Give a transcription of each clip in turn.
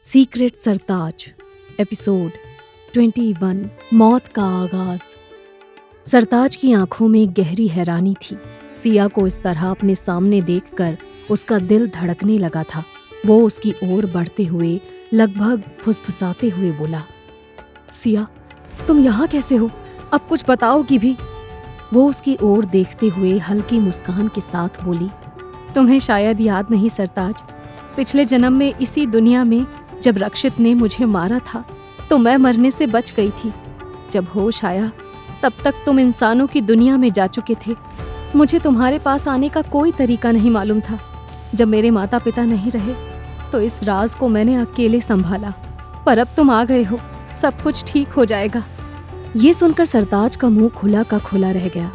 Secret सरताज episode 21 मौत का आगाज। सरताज की आंखों में गहरी हैरानी थी। सिया को इस तरह अपने सामने देखकर उसका दिल धड़कने लगा था। वो उसकी ओर बढ़ते हुए लगभग फुसफुसाते हुए बोला, सिया, तुम यहाँ कैसे हो? अब कुछ बताओगी भी? वो उसकी ओर देखते हुए हल्की मुस्कान के साथ बोली, तुम्हें शायद याद नहीं सरताज, पिछले जन्म में इसी दुनिया में जब रक्षित ने मुझे मारा था तो मैं मरने से बच गई थी। जब होश आया तब तक तुम इंसानों की दुनिया में जा चुके थे। मुझे तुम्हारे पास आने का कोई तरीका नहीं मालूम था। जब मेरे माता पिता नहीं रहे तो इस राज को मैंने अकेले संभाला, पर अब तुम आ गए हो, सब कुछ ठीक हो जाएगा। ये सुनकर सरताज का मुंह खुला का खुला रह गया।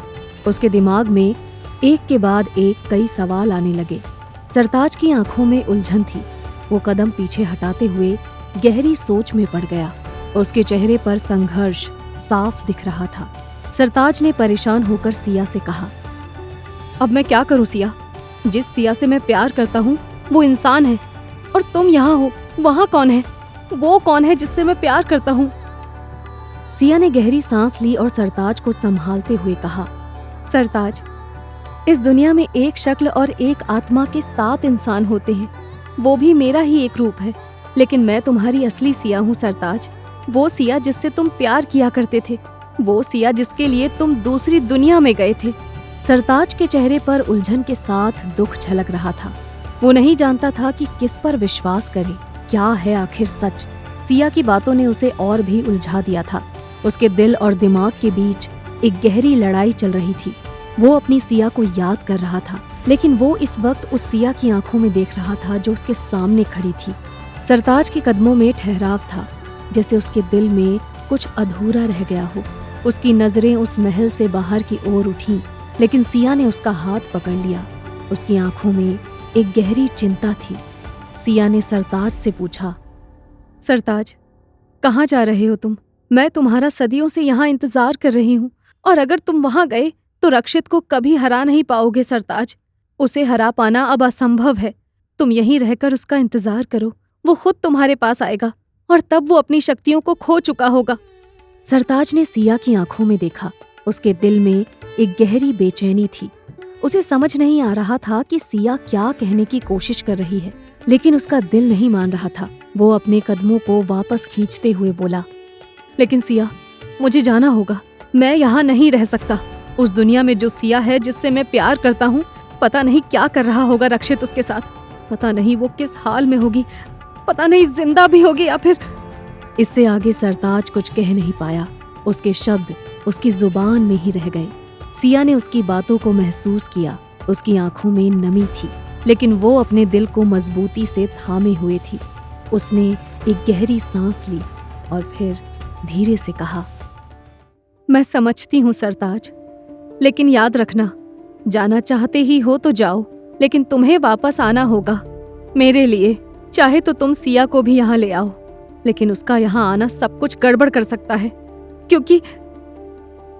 उसके दिमाग में एक के बाद एक कई सवाल आने लगे। सरताज की आंखों में उलझन थी। वो कदम पीछे हटाते हुए गहरी सोच में पड़ गया। उसके चेहरे पर संघर्ष साफ दिख रहा था। सरताज ने परेशान होकर सिया से कहा, अब मैं क्या करूं सिया? जिस सिया से मैं प्यार करता हूं वो इंसान है, और तुम यहाँ हो, वहां कौन है? वो कौन है जिससे मैं प्यार करता हूं? सिया ने गहरी सांस ली और सरताज को संभालते हुए कहा, सरताज, इस दुनिया में एक शक्ल और एक आत्मा के 7 इंसान होते हैं। वो भी मेरा ही एक रूप है, लेकिन मैं तुम्हारी असली सिया हूँ सरताज। वो सिया जिससे तुम प्यार किया करते थे, वो सिया जिसके लिए तुम दूसरी दुनिया में गए थे। सरताज के चेहरे पर उलझन के साथ दुख झलक रहा था। वो नहीं जानता था कि किस पर विश्वास करे। क्या है आखिर सच? सिया की बातों ने उसे और भी उलझा दिया था। उसके दिल और दिमाग के बीच एक गहरी लड़ाई चल रही थी। वो अपनी सिया को याद कर रहा था, लेकिन वो इस वक्त उस सिया की आंखों में देख रहा था जो उसके सामने खड़ी थी। सरताज के कदमों में ठहराव था, जैसे उसके दिल में कुछ अधूरा रह गया हो। उसकी नजरें उस महल से बाहर की ओर उठीं, लेकिन सिया ने उसका हाथ पकड़ लिया। उसकी आंखों में एक गहरी चिंता थी। सिया ने सरताज से पूछा, सरताज, कहाँ जा रहे हो तुम? मैं तुम्हारा सदियों से यहाँ इंतजार कर रही हूँ, और अगर तुम वहां गए तो रक्षित को कभी हरा नहीं पाओगे सरताज। उसे हरा पाना अब असंभव है। तुम यहीं रहकर उसका इंतजार करो, वो खुद तुम्हारे पास आएगा, और तब वो अपनी शक्तियों को खो चुका होगा। सरताज ने सिया की आंखों में देखा। उसके दिल में एक गहरी बेचैनी थी। उसे समझ नहीं आ रहा था कि सिया क्या कहने की कोशिश कर रही है, लेकिन उसका दिल नहीं मान रहा था। वो अपने कदमों को वापस खींचते हुए बोला, लेकिन सिया, मुझे जाना होगा। मैं यहाँ नहीं रह सकता। उस दुनिया में जो सिया है जिससे मैं प्यार करता हूँ, पता नहीं क्या कर रहा होगा रक्षित उसके साथ। पता नहीं वो किस हाल में होगी, पता नहीं जिंदा भी होगी या फिर। इससे आगे सरताज कुछ कह नहीं पाया। उसके शब्द उसकी जुबान में ही रह गए। सिया ने उसकी बातों को महसूस किया। उसकी आंखों में नमी थी, लेकिन वो अपने दिल को मजबूती से थामे हुए थी। उसने एक गहरी सांस ली और फिर धीरे से कहा, मैं समझती हूँ सरताज, लेकिन याद रखना, जाना चाहते ही हो तो जाओ, लेकिन तुम्हें वापस आना होगा मेरे लिए। चाहे तो तुम सिया को भी यहाँ ले आओ, लेकिन उसका यहाँ आना सब कुछ गड़बड़ कर सकता है, क्योंकि।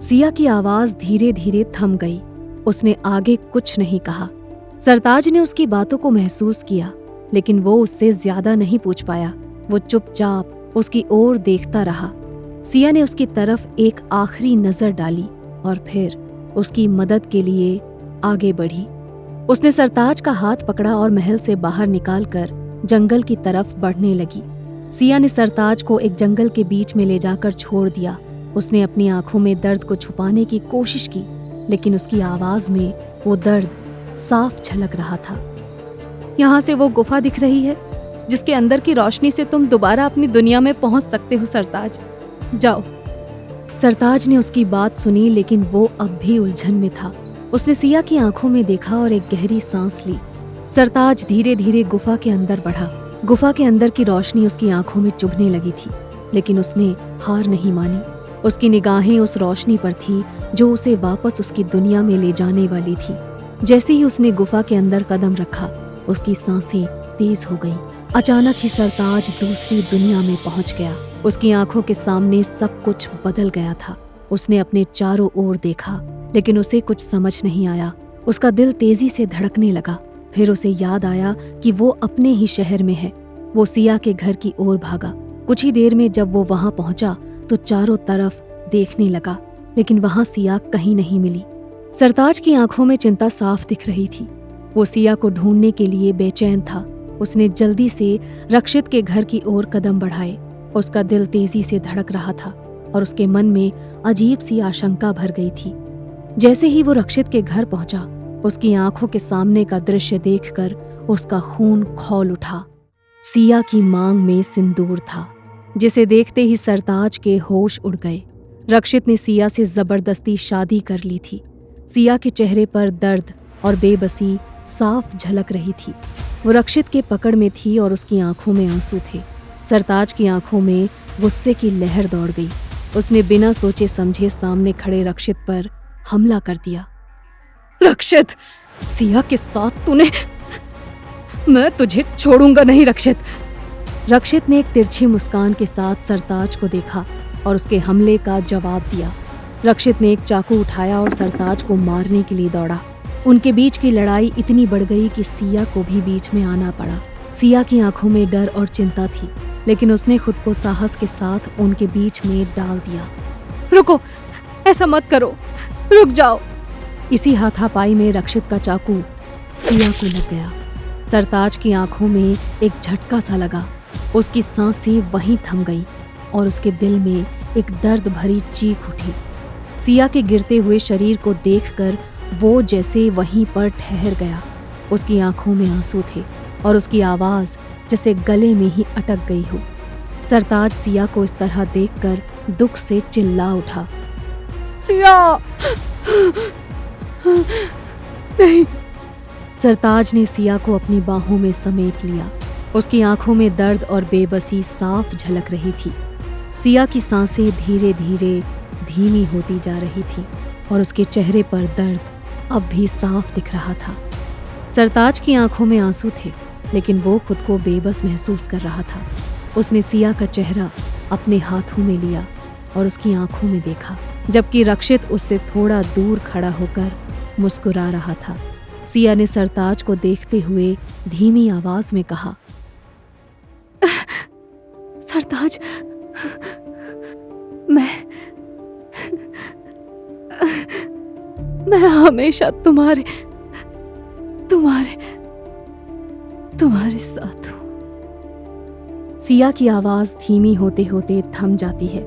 सिया की आवाज धीरे धीरे थम गई। उसने आगे कुछ नहीं कहा। सरताज ने उसकी बातों को महसूस किया, लेकिन वो उससे ज्यादा नहीं पूछ पाया। वो चुपचाप उसकी ओर देखता रहा। सिया ने उसकी तरफ एक आखिरी नजर डाली और फिर उसकी मदद के लिए आगे बढ़ी। उसने सरताज का हाथ पकड़ा और महल से बाहर निकालकर जंगल की तरफ बढ़ने लगी। सिया ने सरताज को एक जंगल के बीच में ले जाकर छोड़ दिया। उसने अपनी आंखों में दर्द को छुपाने की कोशिश की, लेकिन उसकी आवाज में वो दर्द साफ झलक रहा था। यहाँ से वो गुफा दिख रही है जिसके अंदर की रोशनी से तुम दोबारा अपनी दुनिया में पहुंच सकते हो सरताज, जाओ। सरताज ने उसकी बात सुनी, लेकिन वो अब भी उलझन में था। उसने सिया की आंखों में देखा और एक गहरी सांस ली। सरताज धीरे धीरे गुफा के अंदर बढ़ा। गुफा के अंदर की रोशनी उसकी आंखों में चुभने लगी थी, लेकिन उसने हार नहीं मानी। उसकी निगाहें उस रोशनी पर थी जो उसे वापस उसकी दुनिया में ले जाने वाली थी। जैसे ही उसने गुफा के अंदर कदम रखा, उसकी सांसें तेज हो गईं। अचानक ही सरताज दूसरी दुनिया में पहुंच गया। उसकी आंखों के सामने सब कुछ बदल गया था। उसने अपने चारों ओर देखा, लेकिन उसे कुछ समझ नहीं आया। उसका दिल तेजी से धड़कने लगा। फिर उसे याद आया कि वो अपने ही शहर में है। वो सिया के घर की ओर भागा। कुछ ही देर में जब वो वहां पहुंचा तो चारों तरफ देखने लगा, लेकिन वहां सिया कहीं नहीं मिली। सरताज की आंखों में चिंता साफ दिख रही थी। वो सिया को ढूंढने के लिए बेचैन था। उसने जल्दी से रक्षित के घर की ओर कदम बढ़ाए। उसका दिल तेजी से धड़क रहा था और उसके मन में अजीब सी आशंका भर गई थी। जैसे ही वो रक्षित के घर पहुंचा, उसकी आंखों के सामने का दृश्य देखकर उसका खून खौल उठा। सिया की मांग में सिंदूर था, जिसे देखते ही सरताज के होश उड़ गए। रक्षित ने सिया से जबरदस्ती शादी कर ली थी। सिया के चेहरे पर दर्द और बेबसी साफ झलक रही थी। वो रक्षित के पकड़ में थी और उसकी आंखों में आंसू थे। सरताज की आंखों में गुस्से की लहर दौड़ गई। उसने बिना सोचे समझे सामने खड़े रक्षित पर हमला कर दिया। रक्षित, सिया के साथ तूने, मैं तुझे छोड़ूंगा नहीं रक्षित। रक्षित ने एक तिरछी मुस्कान के साथ सरताज को देखा और उसके हमले का जवाब दिया। रक्षित ने एक चाकू उठाया और सरताज को मारने के लिए दौड़ा। उनके बीच की लड़ाई इतनी बढ़ गई कि सिया को भी बीच में आना पड़ा। सिया की आंखों में डर और चिंता थी, लेकिन उसने खुद को साहस के साथ उनके बीच में डाल दिया। रुको, ऐसा मत करो, रुक जाओ। इसी हाथापाई में रक्षित का चाकू सिया को लग गया। सरताज की आंखों में एक झटका सा लगा। उसकी सांसें वहीं थम गई और उसके दिल में एक दर्द भरी चीख उठी। सिया के गिरते हुए शरीर को देखकर वो जैसे वहीं पर ठहर गया। उसकी आंखों में आंसू थे और उसकी आवाज जैसे गले में ही अटक गई हो। सरताज सिया को इस तरह देखकर दुख से चिल्ला उठा। सिया! नहीं। सरताज ने सिया को अपनी बाहों में समेट लिया। उसकी आंखों में दर्द और बेबसी साफ झलक रही थी। सिया की सांसें धीरे धीरे धीमी होती जा रही थी और उसके चेहरे पर दर्द अब भी साफ दिख रहा था। सरताज की आंखों में आंसू थे, लेकिन वो खुद को बेबस महसूस कर रहा था। उसने सिया का चेहरा अपने हाथों में लिया और उसकी आंखों में देखा, जबकि रक्षित उससे थोड़ा दूर खड़ा होकर मुस्कुरा रहा था। सिया ने सरताज को देखते हुए धीमी आवाज में कहा, सरताज, मैं हमेशा तुम्हारे साथ हूं। सिया की आवाज धीमी होते होते थम जाती है।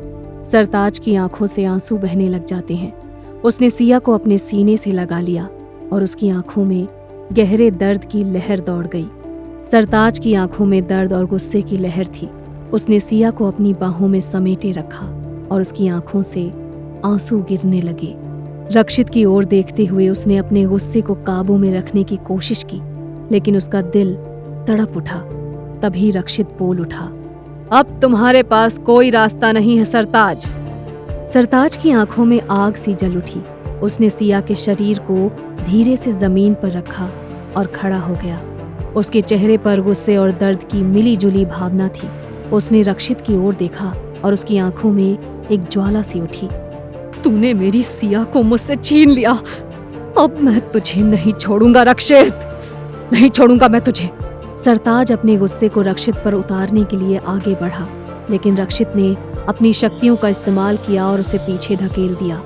सरताज की आंखों से आंसू बहने लग जाते हैं। उसने सिया को अपने सीने से लगा लिया और उसकी आंखों में गहरे दर्द की लहर दौड़ गई। सरताज की आंखों में दर्द और गुस्से की लहर थी। उसने सिया को अपनी बाहों में समेटे रखा और उसकी आंखों से आंसू गिरने लगे। रक्षित की ओर देखते हुए उसने अपने गुस्से को काबू में रखने की कोशिश की, लेकिन उसका दिल तड़प उठा। तभी रक्षित बोल उठा, अब तुम्हारे पास कोई रास्ता नहीं है सरताज। सरताज की आंखों में आग सी जल उठी। उसने सिया के शरीर को धीरे से जमीन पर रखा और खड़ा हो गया। उसके चेहरे पर गुस्से और दर्द की मिली जुली भावना थी। उसने रक्षित की ओर देखा और उसकी आंखों में एक ज्वाला सी उठी। तूने मेरी सिया को मुझसे छीन लिया, अब मैं तुझे नहीं छोड़ूंगा रक्षित, नहीं छोड़ूंगा मैं तुझे। सरताज अपने गुस्से को रक्षित पर उतारने के लिए आगे बढ़ा, लेकिन रक्षित ने अपनी शक्तियों का इस्तेमाल किया और उसे पीछे ढकेल दिया।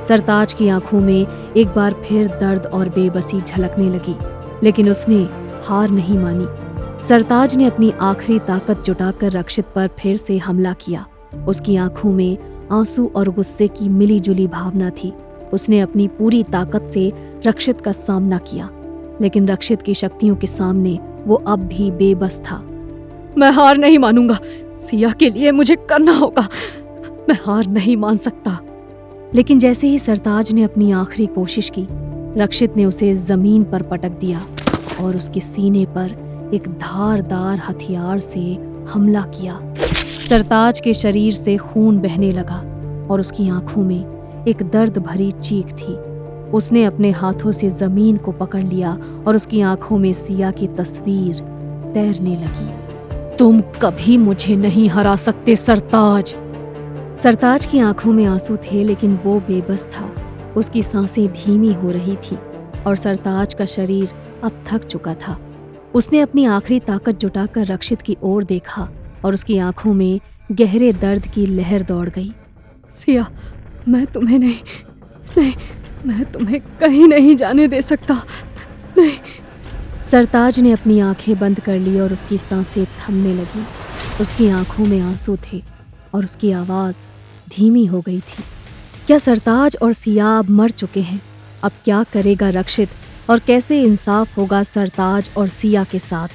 सरताज की आंखों में एक बार फिर दर्द और बेबसी झलकने लगी, लेकिन उसने हार नहीं मानी। सरताज ने अपनी आखिरी ताकत जुटाकर रक्षित पर फिर से हमला किया। उसकी आंखों में आंसू और गुस्से की मिली जुली भावना थी। उसने अपनी पूरी ताकत से रक्षित का सामना किया, लेकिन रक्षित की शक्तियों के सामने वो अब भी बेबस था। मैं हार नहीं मानूंगा, सिया के लिए मुझे करना होगा, मैं हार नहीं मान सकता। लेकिन जैसे ही सरताज ने अपनी आखिरी कोशिश की, रक्षित ने उसे जमीन पर पटक दिया और उसके सीने पर एक धारदार हथियार से हमला किया। सरताज के शरीर से खून बहने लगा और उसकी आंखों में एक दर्द भरी चीख थी। उसने अपने हाथों से जमीन को पकड़ लिया और उसकी आंखों में सिया की तस्वीर तैरने लगी। तुम कभी मुझे नहीं हरा सकते सरताज। सरताज की आंखों में आंसू थे, लेकिन वो बेबस था। उसकी सांसें धीमी हो रही थीं और सरताज का शरीर अब थक चुका था। उसने अपनी आखिरी ताकत जुटाकर रक्षित की ओर देखा और उसकी आंखों में गहरे दर्द की लहर दौड़ गई। सिया, मैं तुम्हें नहीं, मैं तुम्हें कहीं नहीं जाने दे सकता, नहीं। सरताज ने अपनी आंखें बंद कर ली और उसकी सांसें थमने लगी। उसकी आंखों में आंसू थे और उसकी आवाज़ धीमी हो गई थी। क्या सरताज और सिया अब मर चुके हैं? अब क्या करेगा रक्षित और कैसे इंसाफ होगा सरताज और सिया के साथ?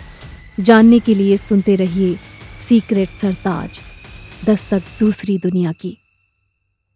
जानने के लिए सुनते रहिए सीक्रेट सरताज, दस्तक दूसरी दुनिया की।